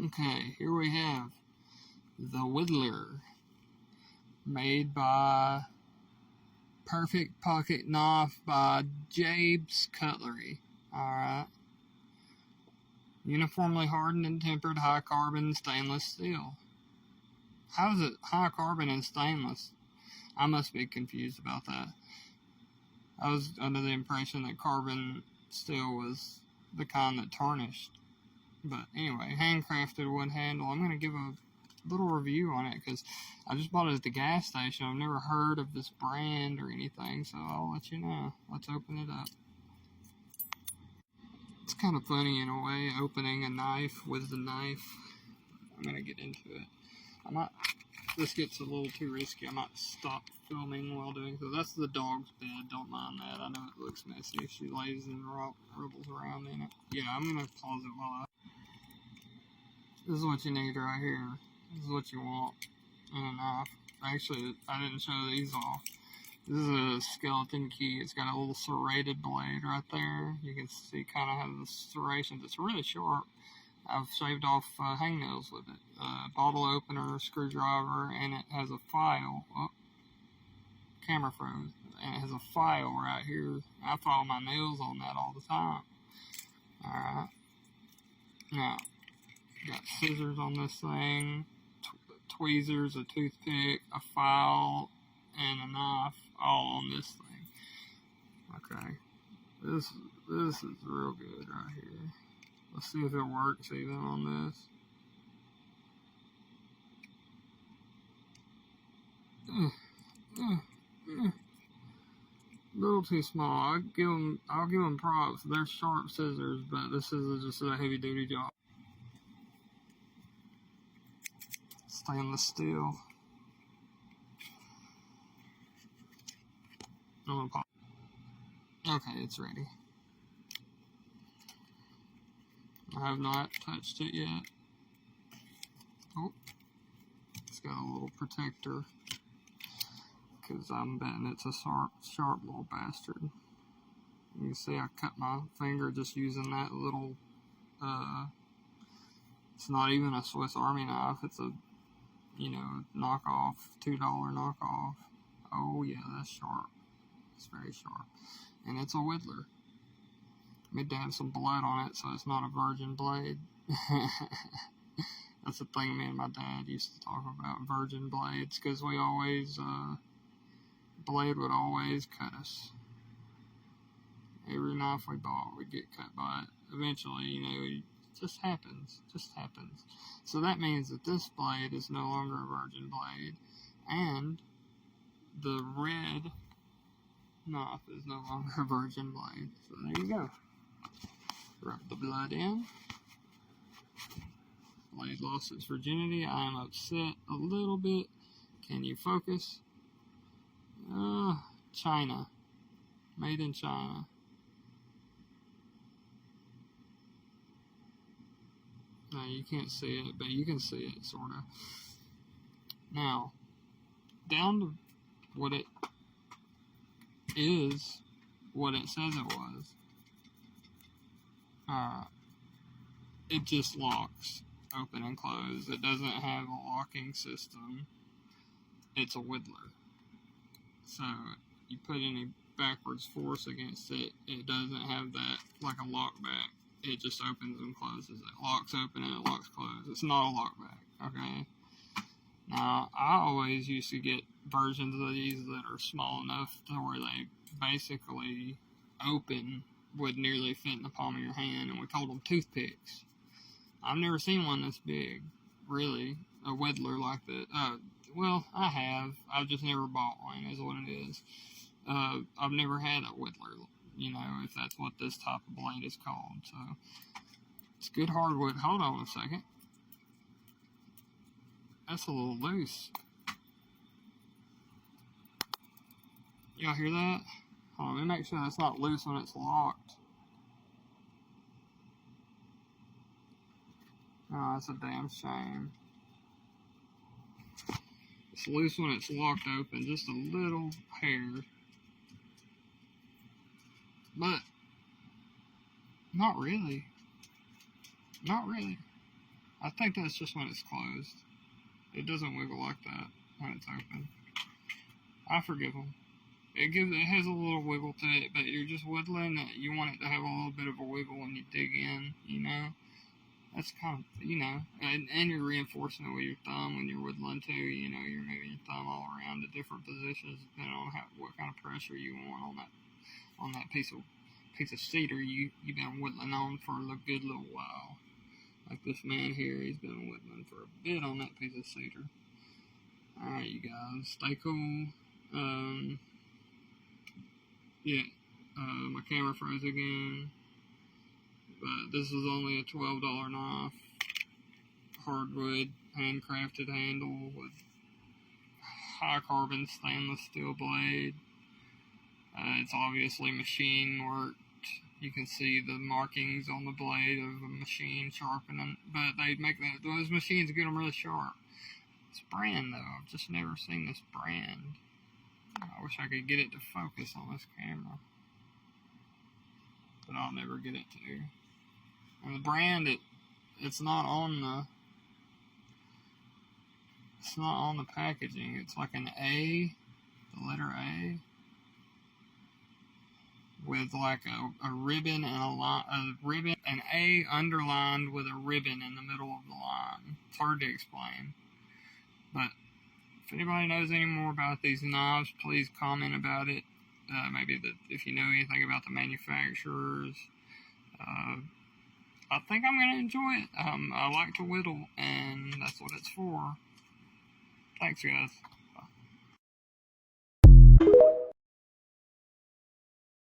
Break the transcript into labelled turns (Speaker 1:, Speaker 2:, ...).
Speaker 1: Okay, here we have the Whittler, made by Perfect Pocket Knife by Jabe's Cutlery. Alright. Uniformly hardened and tempered high carbon stainless steel. How is it high carbon and stainless? I must be confused about that. I was under the impression that carbon steel was the kind that tarnished. But anyway, handcrafted wood handle. I'm going to give a little review on it because I just bought it at the gas station. I've never heard of this brand or anything, so I'll let you know. Let's open it up. It's kind of funny in a way, opening a knife with the knife. I'm going to get into it. This gets a little too risky. I might stop filming while doing so. That's the dog's bed. Don't mind that. I know it looks messy if she lays and rubbles around in it. Yeah, I'm going to pause it while This is what you need right here. This is what you want in a knife. Actually, I didn't show these off. This is a skeleton key. It's got a little serrated blade right there. You can see kind of have the serrations. It's really sharp. I've shaved off hangnails with it. Bottle opener, screwdriver, and it has a file. Oh, camera froze. And it has a file right here. I file my nails on that all the time. Alright. Now, got scissors on this thing, tweezers, a toothpick, a file, and a knife, all on this thing. Okay. This is real good right here. Let's see if it works even on this. A little too small. I'll give them props. They're sharp scissors, but this is just a heavy duty job. Stainless steel. I'm gonna pop. Okay, it's ready. I have not touched it yet. Oh, it's got a little protector because I'm betting it's a sharp little bastard. You can see I cut my finger just using that little, it's not even a Swiss Army knife, it's a, knockoff, $2 knockoff. Oh yeah, that's sharp. It's very sharp. And it's a Whittler. Made to have some blood on it so it's not a virgin blade. That's the thing me and my dad used to talk about, virgin blades, because we always, blade would always cut us. Every knife we bought would get cut by it. Eventually, it just happens. So that means that this blade is no longer a virgin blade, and the red knife is no longer a virgin blade. So there you go. Rub the blood in. Blade lost its virginity. I am upset a little bit. Can you focus? China. Made in China. No, you can't see it, but you can see it, sort of. Now, down to what it is, what it says it was. It just locks, open and close. It doesn't have a locking system. It's a Whittler. So, you put any backwards force against it, it doesn't have that, like a lock back. It just opens and closes. It locks open and it locks closed. It's not a lock back, okay? Now, I always used to get versions of these that are small enough to where they basically open would nearly fit in the palm of your hand, and we called them toothpicks. I've never seen one this big, really, a Whittler like that. Well, I have. I've just never bought one, is what it is. I've never had a Whittler, if that's what this type of blade is called. So, it's good hardwood. Hold on a second. That's a little loose. Y'all hear that? Hold on, let me make sure that's not loose when it's locked. Oh, that's a damn shame. It's loose when it's locked open, just a little hair. But, not really. I think that's just when it's closed. It doesn't wiggle like that when it's open. I forgive them. It has a little wiggle to it, but you're just whittling it. You want it to have a little bit of a wiggle when you dig in, you know? That's kind of, you know, and you're reinforcing it with your thumb when you're whittling too. You know, you're moving your thumb all around to different positions depending on what kind of pressure you want on that piece of cedar you've been whittling on for a good little while. Like this man here, he's been whittling for a bit on that piece of cedar. Alright, you guys, stay cool. My camera froze again. But this is only a $12 knife. Hardwood, handcrafted handle with high carbon stainless steel blade. It's obviously machine worked. You can see the markings on the blade of a machine sharpening, but they make those machines get them really sharp. This brand though, I've just never seen this brand. I wish I could get it to focus on this camera, but I'll never get it to. And the brand, it's not on the packaging. It's like an A, the letter A, with like a ribbon and an A underlined with a ribbon in the middle of the line. It's hard to explain. But if anybody knows any more about these knives, please comment about it. Maybe if you know anything about the manufacturers. I think I'm going to enjoy it. I like to whittle, and that's what it's for. Thanks, guys.